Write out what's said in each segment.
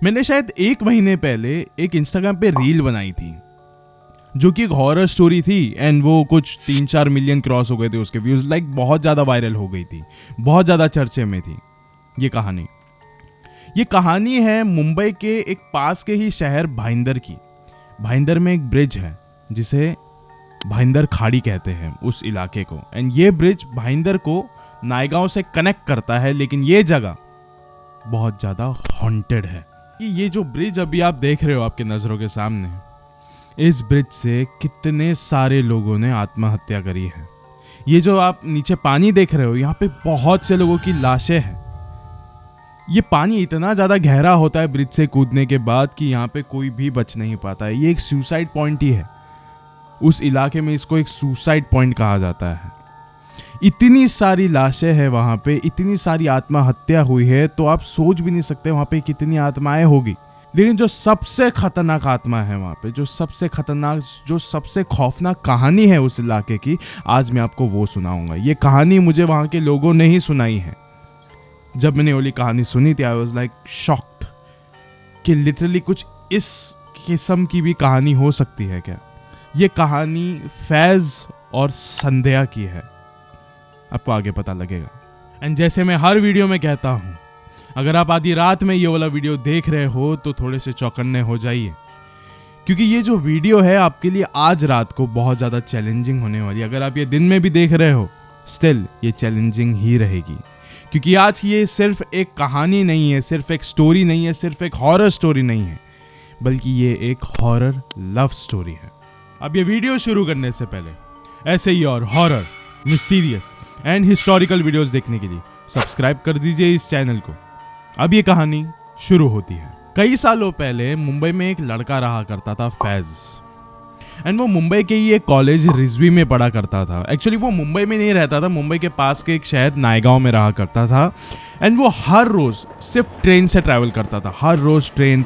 मैंने शायद 1 महीने पहले एक इंस्टाग्राम पे रील बनाई थी जो कि एक हॉरर स्टोरी थी एंड वो कुछ 3-4 मिलियन क्रॉस हो गए थे उसके व्यूज, लाइक बहुत ज़्यादा वायरल हो गई थी, बहुत ज़्यादा चर्चे में थी ये कहानी है मुंबई के एक पास के ही शहर भाईंदर की। भाईंदर में एक ब्रिज है जिसे भाईंदर खाड़ी कहते हैं उस इलाके को, एंड ये ब्रिज भाईंदर को नायगांव से कनेक्ट करता है। लेकिन ये जगह बहुत ज़्यादा हॉन्टेड है कि ये जो ब्रिज अभी आप देख रहे हो आपके नज़रों के सामने, इस ब्रिज से कितने सारे लोगों ने आत्महत्या करी है। ये जो आप नीचे पानी देख रहे हो, यहाँ पे बहुत से लोगों की लाशें हैं। ये पानी इतना ज़्यादा गहरा होता है ब्रिज से कूदने के बाद कि यहाँ पे कोई भी बच नहीं पाता है। ये एक सुसाइड पॉइंट ही है उस इलाके में, इसको एक सुसाइड पॉइंट कहा जाता है। इतनी सारी लाशें हैं वहाँ पे, इतनी सारी आत्महत्या हुई है, तो आप सोच भी नहीं सकते वहाँ पे कितनी आत्माएं होगी। लेकिन जो सबसे खतरनाक आत्मा है वहाँ पे, जो सबसे खतरनाक, जो सबसे खौफनाक कहानी है उस इलाके की, आज मैं आपको वो सुनाऊंगा। ये कहानी मुझे वहाँ के लोगों ने ही सुनाई है। जब मैंने वाली कहानी सुनी थी आई वाज लाइक शॉक्ड कि लिटरली कुछ इस किस्म की भी कहानी हो सकती है क्या। ये कहानी फैज और संध्या की है, आपको आगे पता लगेगा। एंड जैसे मैं हर वीडियो में कहता हूँ, अगर आप आधी रात में ये वाला वीडियो देख रहे हो तो थोड़े से चौकन्ने हो जाइए, क्योंकि ये जो वीडियो है आपके लिए आज रात को बहुत ज़्यादा चैलेंजिंग होने वाली है। अगर आप ये दिन में भी देख रहे हो, स्टिल ये चैलेंजिंग ही रहेगी, क्योंकि आज की ये सिर्फ एक कहानी नहीं है, सिर्फ एक स्टोरी नहीं है, सिर्फ एक हॉरर स्टोरी नहीं है, बल्कि ये एक हॉरर लव स्टोरी है। अब ये वीडियो शुरू करने से पहले ऐसे ही और horror, mysterious and historical videos देखने के लिए सब्सक्राइब कर दीजिए इस चैनल को। अब ये कहानी शुरू होती है। कई सालों पहले मुंबई में एक लड़का रहा करता था, फैज, एंड वो मुंबई के ही एक कॉलेज रिजवी में पढ़ा करता था। एक्चुअली वो मुंबई में नहीं रहता था, मुंबई के पास के एक शहर नायगांव में रहा करता था। एंड वो हर रोज सिर्फ ट्रेन से ट्रैवल करता था, हर रोज ट्रेन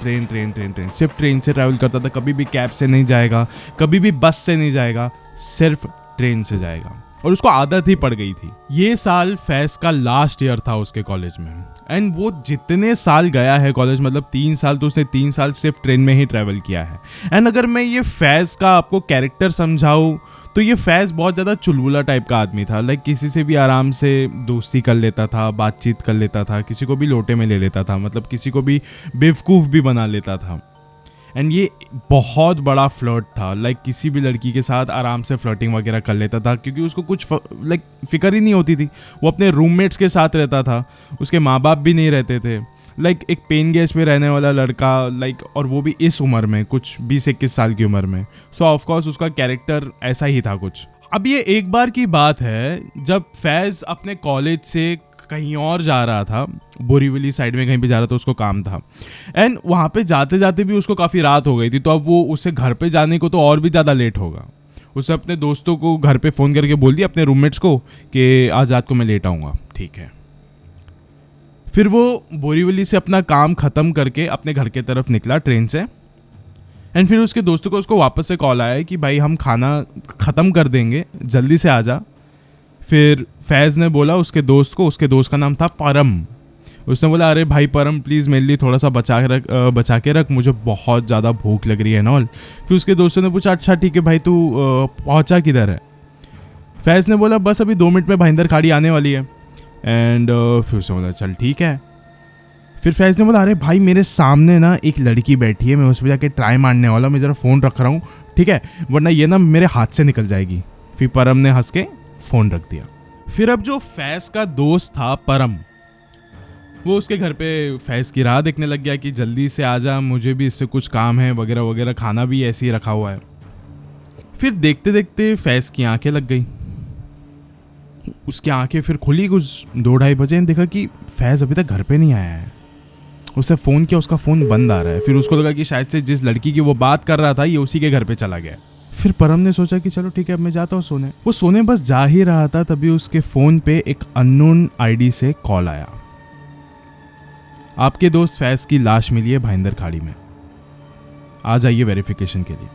सिर्फ ट्रेन से ट्रैवल करता था। कभी भी कैब से नहीं जाएगा, कभी भी बस से नहीं जाएगा, सिर्फ ट्रेन से जाएगा, और उसको आदत ही पड़ गई थी। ये साल फैज का लास्ट ईयर था उसके कॉलेज में, एंड वो जितने साल गया है कॉलेज, मतलब 3 साल, तो उसने 3 साल सिर्फ ट्रेन में ही ट्रैवल किया है। एंड अगर मैं ये फैज का आपको कैरेक्टर समझाऊँ तो ये फैज बहुत ज़्यादा चुलबुला टाइप का आदमी था। लाइक किसी से भी आराम से दोस्ती कर लेता था, बातचीत कर लेता था, किसी को भी लोटे में ले लेता था, मतलब किसी को भी बेवकूफ़ भी बना लेता था। एंड ये बहुत बड़ा फ्लर्ट था, लाइक किसी भी लड़की के साथ आराम से फ्लर्टिंग वगैरह कर लेता था, क्योंकि उसको कुछ लाइक फिक्र ही नहीं होती थी। वो अपने रूममेट्स के साथ रहता था, उसके माँ बाप भी नहीं रहते थे। लाइक एक पेन गेस्ट में रहने वाला लड़का, लाइक, और वो भी इस उम्र में, कुछ 20-21 साल की उम्र में, सो ऑफकोर्स उसका कैरेक्टर ऐसा ही था कुछ। अब ये एक बार की बात है जब फैज अपने कॉलेज से कहीं और जा रहा था, बोरीवली साइड में कहीं पे जा रहा था, उसको काम था। एंड वहाँ पे जाते जाते भी उसको काफ़ी रात हो गई थी, तो अब वो उसे घर पे जाने को तो और भी ज़्यादा लेट होगा। उसने अपने दोस्तों को घर पे फ़ोन करके बोल दिया, अपने रूममेट्स को, कि आज रात को मैं लेट आऊँगा। ठीक है। फिर वो बोरीवली से अपना काम ख़त्म करके अपने घर के तरफ निकला ट्रेन से। एंड फिर उसके दोस्तों को उसको वापस से कॉल आया कि भाई हम खाना ख़त्म कर देंगे, जल्दी से आ जा। फिर फैज़ ने बोला उसके दोस्त को, उसके दोस्त का नाम था परम। उसने बोला, अरे भाई परम प्लीज़ मेरे लिए थोड़ा सा बचा के रख, मुझे बहुत ज़्यादा भूख लग रही है ना ऑल। फिर उसके दोस्तों ने पूछा, अच्छा ठीक है भाई, तू पहुँचा किधर है? फैज़ ने बोला, बस अभी 2 मिनट में भाईंदर खाड़ी आने वाली है। एंड फिर उसने बोला, चल ठीक है। फिर फैज़ ने बोला, अरे भाई मेरे सामने ना एक लड़की बैठी है, मैं उस पर जाके ट्राई मारने वाला, मैं ज़रा फ़ोन रख रहा हूँ, ठीक है, वरना ये ना मेरे हाथ से निकल जाएगी। फिर परम ने हंस के फ़ोन रख दिया। फिर अब जो फैज़ का दोस्त था परम, वो उसके घर पे फैज़ की राह देखने लग गया कि जल्दी से आ जा, मुझे भी इससे कुछ काम है वगैरह वगैरह, खाना भी ऐसे ही रखा हुआ है। फिर देखते देखते फैज़ की आंखें लग गई। उसकी आंखें फिर खुली कुछ 2-2:30 बजे, देखा कि फैज़ अभी तक घर पे नहीं आया है। उसने फ़ोन किया, उसका फ़ोन बंद आ रहा है। फिर उसको लगा कि शायद से जिस लड़की की वो बात कर रहा था ये उसी के घर पे चला गया। फिर परम ने सोचा कि चलो ठीक है, अब मैं जाता हूँ सोने। वो सोने बस जा ही रहा था, तभी उसके फ़ोन पे एक अननोन आईडी से कॉल आया, आपके दोस्त फैज़ की लाश मिली है भाईंदर खाड़ी में, आ जाइए वेरिफिकेशन के लिए।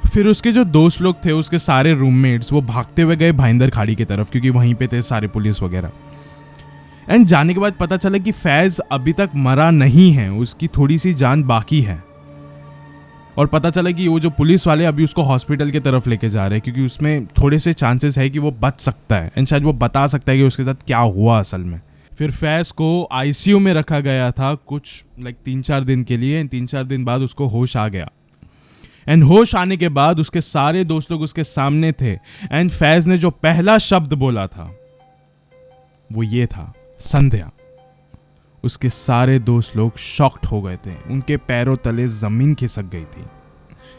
फिर उसके जो दोस्त लोग थे, उसके सारे रूममेट्स, वो भागते हुए गए भाईंदर खाड़ी की तरफ, क्योंकि वहीं पे थे सारे पुलिस वगैरह। एंड जाने के बाद पता चला कि फैज अभी तक मरा नहीं है, उसकी थोड़ी सी जान बाकी है। और पता चला कि वो जो पुलिस वाले अभी उसको हॉस्पिटल की तरफ लेके जा रहे हैं, क्योंकि उसमें थोड़े से चांसेस है कि वो बच सकता है एंड शायद वो बता सकता है कि उसके साथ क्या हुआ असल में। फिर फैज को आईसीयू में रखा गया था कुछ 3-4 दिन के लिए। 3-4 दिन बाद उसको होश आ गया एंड होश आने के बाद उसके सारे दोस्त लोग उसके सामने थे एंड फैज ने जो पहला शब्द बोला था वो ये था, संध्या। उसके सारे दोस्त लोग शॉक्ड हो गए थे, उनके पैरों तले जमीन खिसक गई थी,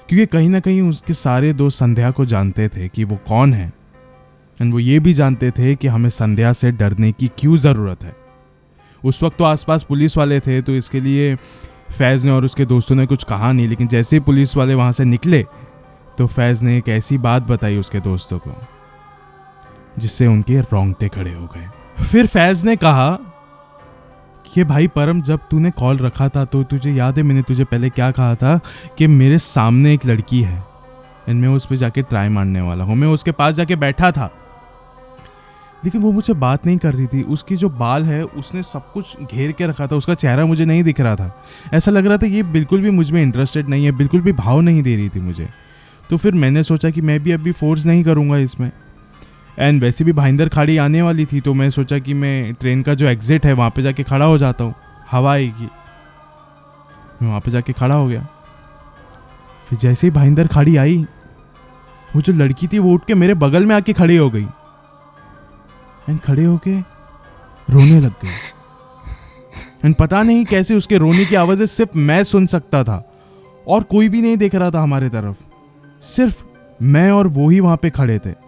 क्योंकि कहीं ना कहीं उसके सारे दोस्त संध्या को जानते थे कि वो कौन है एंड वो ये भी जानते थे कि हमें संध्या से डरने की क्यों ज़रूरत है। उस वक्त तो आसपास पुलिस वाले थे, तो इसके लिए फैज़ ने और उसके दोस्तों ने कुछ कहा नहीं, लेकिन जैसे ही पुलिस वाले वहाँ से निकले तो फैज़ ने एक ऐसी बात बताई उसके दोस्तों को जिससे उनके रोंगटे खड़े हो गए। फिर फैज़ ने कहा कि भाई परम, जब तूने कॉल रखा था तो तुझे याद है मैंने तुझे पहले क्या कहा था कि मेरे सामने एक लड़की है एंड मैं उस पर जाके ट्राई मारने वाला हूँ। मैं उसके पास जाके बैठा था, लेकिन वो मुझे बात नहीं कर रही थी। उसकी जो बाल है उसने सब कुछ घेर के रखा था, उसका चेहरा मुझे नहीं दिख रहा था। ऐसा लग रहा था ये बिल्कुल भी मुझ में इंटरेस्टेड नहीं है, बिल्कुल भी भाव नहीं दे रही थी मुझे। तो फिर मैंने सोचा कि मैं भी अभी फोर्स नहीं करूँगा इसमें। एंड वैसे भी भाईंदर खाड़ी आने वाली थी, तो मैं सोचा कि मैं ट्रेन का जो एग्जिट है वहाँ पे जाके खड़ा हो जाता हूँ, हवा आएगी। मैं वहाँ पे जाके खड़ा हो गया। फिर जैसे ही भाईंदर खाड़ी आई, वो जो लड़की थी वो उठ के मेरे बगल में आके खड़ी हो गई एंड खड़े होके रोने लग गई। एंड पता नहीं कैसे उसके रोने की आवाज़ें सिर्फ मैं सुन सकता था और कोई भी नहीं देख रहा था हमारे तरफ, सिर्फ मैं और वो ही वहाँ पे खड़े थे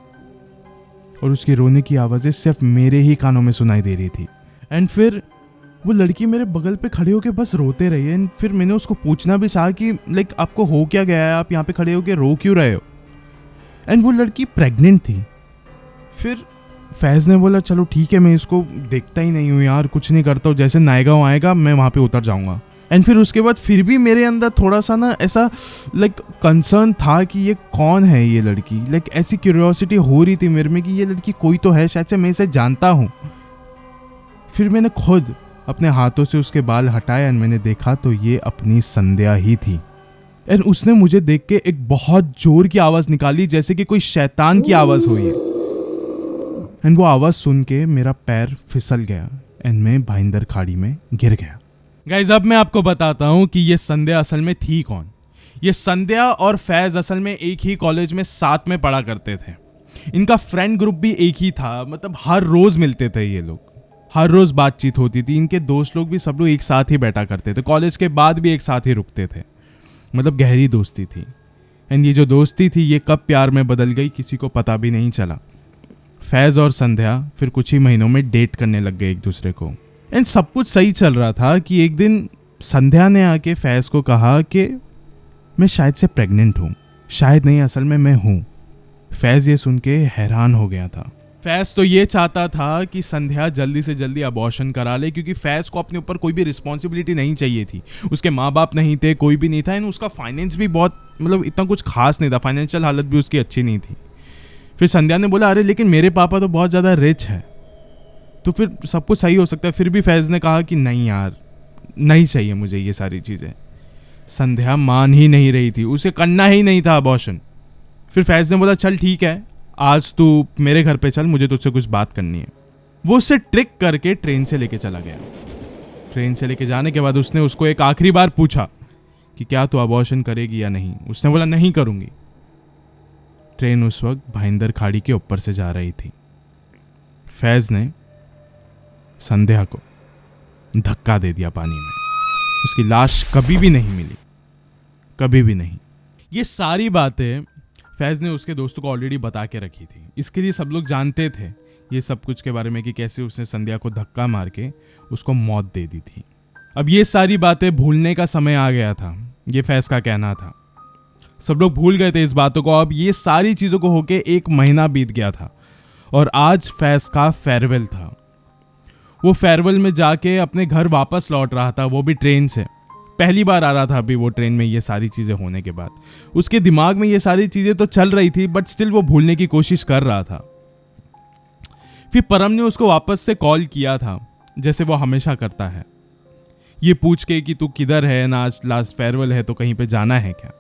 और उसकी रोने की आवाज़ें सिर्फ मेरे ही कानों में सुनाई दे रही थी। एंड फिर वो लड़की मेरे बगल पे खड़े होके बस रोते रही। एंड फिर मैंने उसको पूछना भी चाहा कि आपको हो क्या गया है, आप यहाँ पे खड़े होके रो क्यों रहे हो। एंड वो लड़की प्रेग्नेंट थी। फिर फैज़ ने बोला चलो ठीक है, मैं इसको देखता ही नहीं हूँ यार, कुछ नहीं करता हूँ, जैसे नायगांव आएगा मैं वहाँ पे उतर जाऊँगा। एंड फिर उसके बाद फिर भी मेरे अंदर थोड़ा सा ना ऐसा कंसर्न था कि ये कौन है ये लड़की। ऐसी क्यूरियोसिटी हो रही थी मेरे में कि ये लड़की कोई तो है, शायद से मैं इसे जानता हूँ। फिर मैंने खुद अपने हाथों से उसके बाल हटाए एंड मैंने देखा तो ये अपनी संध्या ही थी। एंड उसने मुझे देख के एक बहुत जोर की आवाज़ निकाली, जैसे कि कोई शैतान की आवाज़ हुई है। एंड वो आवाज़ सुन के मेरा पैर फिसल गया एंड मैं भाईंदर खाड़ी में गिर गया। गाइज, अब मैं आपको बताता हूँ कि ये संध्या असल में थी कौन। ये संध्या और फैज़ असल में एक ही कॉलेज में साथ में पढ़ा करते थे। इनका फ्रेंड ग्रुप भी एक ही था, मतलब हर रोज़ मिलते थे ये लोग, हर रोज़ बातचीत होती थी। इनके दोस्त लोग भी सब लोग एक साथ ही बैठा करते थे, कॉलेज के बाद भी एक साथ ही रुकते थे, मतलब गहरी दोस्ती थी। एंड ये जो दोस्ती थी ये कब प्यार में बदल गई किसी को पता भी नहीं चला। फैज़ और संध्या फिर कुछ ही महीनों में डेट करने लग गए एक दूसरे को। एंड सब कुछ सही चल रहा था कि एक दिन संध्या ने आके फैज़ को कहा कि मैं शायद से प्रेग्नेंट हूँ। शायद नहीं, असल में मैं हूँ। फैज़ ये सुन के हैरान हो गया था। फैज़ तो ये चाहता था कि संध्या जल्दी से जल्दी अबॉर्शन करा ले, क्योंकि फैज़ को अपने ऊपर कोई भी रिस्पॉन्सिबिलिटी नहीं चाहिए थी। उसके माँ बाप नहीं थे, कोई भी नहीं था। एंड उसका फाइनेंस भी बहुत इतना कुछ खास नहीं था, फाइनेंशियल हालत भी उसकी अच्छी नहीं थी। फिर संध्या ने बोला अरे लेकिन मेरे पापा तो बहुत ज़्यादा रिच है, तो फिर सब कुछ सही हो सकता है। फिर भी फैज़ ने कहा कि नहीं यार, नहीं चाहिए मुझे ये सारी चीज़ें। संध्या मान ही नहीं रही थी, उसे करना ही नहीं था अबॉर्शन। फिर फैज़ ने बोला चल ठीक है, आज तू मेरे घर पे चल, मुझे तुझसे कुछ बात करनी है। वो उससे ट्रिक करके ट्रेन से लेके चला गया। ट्रेन से लेके जाने के बाद उसने उसको एक आखिरी बार पूछा कि क्या तू अबॉर्शन करेगी या नहीं। उसने बोला नहीं करूँगी। ट्रेन उस वक्त भाईंदर खाड़ी के ऊपर से जा रही थी। फैज़ ने संध्या को धक्का दे दिया पानी में। उसकी लाश कभी भी नहीं मिली, कभी भी नहीं। ये सारी बातें फैज़ ने उसके दोस्तों को ऑलरेडी बता के रखी थी। इसके लिए सब लोग जानते थे ये सब कुछ के बारे में कि कैसे उसने संध्या को धक्का मार के उसको मौत दे दी थी। अब ये सारी बातें भूलने का समय आ गया था, ये फैज़ का कहना था। सब लोग भूल गए थे इस बातों को। अब ये सारी चीज़ों को होके 1 महीना बीत गया था और आज फैज़ का फेयरवेल था। वो फेयरवेल में जाके अपने घर वापस लौट रहा था, वो भी ट्रेन से। पहली बार आ रहा था अभी वो ट्रेन में। ये सारी चीज़ें होने के बाद उसके दिमाग में ये सारी चीज़ें तो चल रही थी, बट स्टिल वो भूलने की कोशिश कर रहा था। फिर परम ने उसको वापस से कॉल किया था जैसे वो हमेशा करता है, ये पूछ के कि तू किधर है ना, आज लास्ट फेयरवेल है तो कहीं पे जाना है क्या।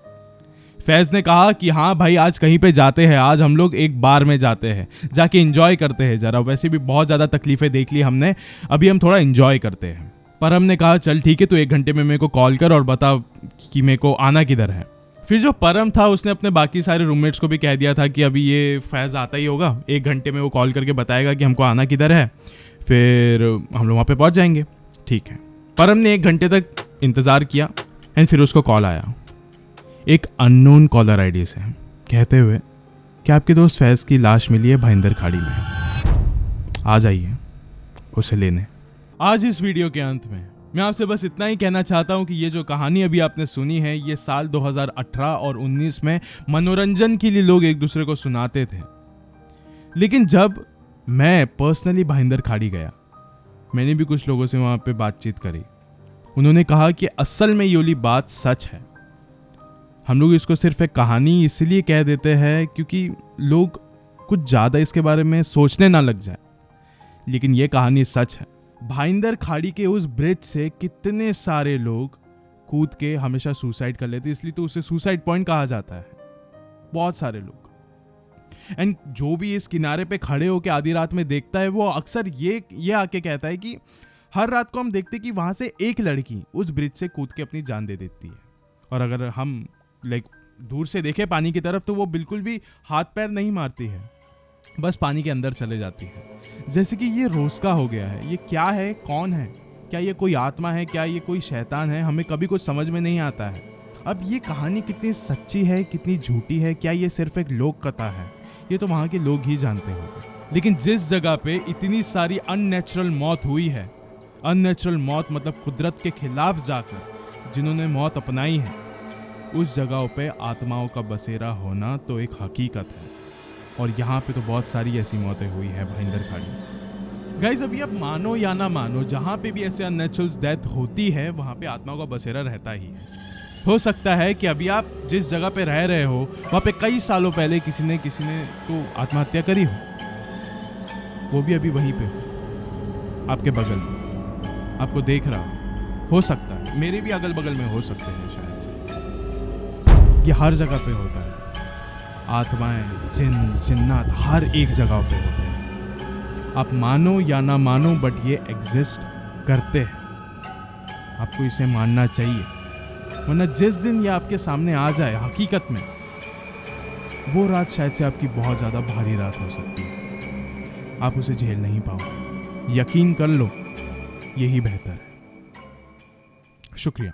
फैज ने कहा कि हाँ भाई आज कहीं पे जाते हैं, आज हम लोग एक बार में जाते हैं, जाके एंजॉय करते हैं जरा, वैसे भी बहुत ज़्यादा तकलीफें देख ली हमने, अभी हम थोड़ा एंजॉय करते हैं। परम ने कहा चल ठीक है, तो 1 घंटे में मेरे को कॉल कर और बता कि मेरे को आना किधर है। फिर जो परम था उसने अपने बाकी सारे रूममेट्स को भी कह दिया था कि अभी ये फैज़ आता ही होगा, 1 घंटे में वो कॉल करके बताएगा कि हमको आना किधर है, फिर हम लोग वहाँ पे पहुँच जाएंगे। ठीक है। परम ने 1 घंटे तक इंतज़ार किया एंड फिर उसको कॉल आया एक अननोन कॉलर आईडी से, कहते हुए कि आपके दोस्त फैज़ की लाश मिली है भाईंदर खाड़ी में, आ जाइए उसे लेने। आज इस वीडियो के अंत में मैं आपसे बस इतना ही कहना चाहता हूं कि ये जो कहानी अभी आपने सुनी है, ये साल 2018 और 19 में मनोरंजन के लिए लोग एक दूसरे को सुनाते थे। लेकिन जब मैं पर्सनली भाईंदर खाड़ी गया, मैंने भी कुछ लोगों से वहाँ पे बातचीत करी, उन्होंने कहा कि असल में ये वाली बात सच है। हम लोग इसको सिर्फ एक कहानी इसलिए कह देते हैं क्योंकि लोग कुछ ज़्यादा इसके बारे में सोचने ना लग जाए, लेकिन ये कहानी सच है। भाईंदर खाड़ी के उस ब्रिज से कितने सारे लोग कूद के हमेशा सुसाइड कर लेते, इसलिए तो उसे सुसाइड पॉइंट कहा जाता है। बहुत सारे लोग, एंड जो भी इस किनारे पे खड़े होके आधी रात में देखता है, वो अक्सर ये आके कहता है कि हर रात को हम देखते कि वहां से एक लड़की उस ब्रिज से कूद के अपनी जान दे देती है, और अगर हम दूर से देखें पानी की तरफ तो वो बिल्कुल भी हाथ पैर नहीं मारती है, बस पानी के अंदर चले जाती है। जैसे कि ये रोज का हो गया है। ये क्या है, कौन है, क्या ये कोई आत्मा है, क्या ये कोई शैतान है, हमें कभी कुछ समझ में नहीं आता है। अब ये कहानी कितनी सच्ची है, कितनी झूठी है, क्या ये सिर्फ एक लोक कथा है, ये तो वहाँ के लोग ही जानते होंगे। लेकिन जिस जगह पे इतनी सारी अननेचुरल मौत हुई है, अननेचुरल मौत मतलब कुदरत के खिलाफ जाकर जिन्होंने मौत अपनाई है, उस जगहों पे आत्माओं का बसेरा होना तो एक हकीकत है। और यहाँ पे तो बहुत सारी ऐसी मौतें हुई है भाईंदर खाड़ी। गाइस अभी आप मानो या ना मानो, जहाँ पे भी ऐसे अननेचुरल डेथ होती है वहाँ पे आत्माओं का बसेरा रहता ही है। हो सकता है कि अभी आप जिस जगह पे रह रहे हो वहाँ पे कई सालों पहले किसी ने तो आत्महत्या करी हो, वो भी अभी वहीं पे हो, आपके बगल में, आपको देख रहा हो सकता है, मेरे भी अगल बगल में हो सकते हैं शायद से। ये हर जगह पे होता है। आत्माएं, जिन, जिन्नात हर एक जगह पे होते हैं। आप मानो या ना मानो, बट ये एग्जिस्ट करते हैं। आपको इसे मानना चाहिए, वरना जिस दिन ये आपके सामने आ जाए हकीकत में, वो रात शायद से आपकी बहुत ज़्यादा भारी रात हो सकती है। आप उसे झेल नहीं पाओगे। यकीन कर लो, यही बेहतर है। शुक्रिया।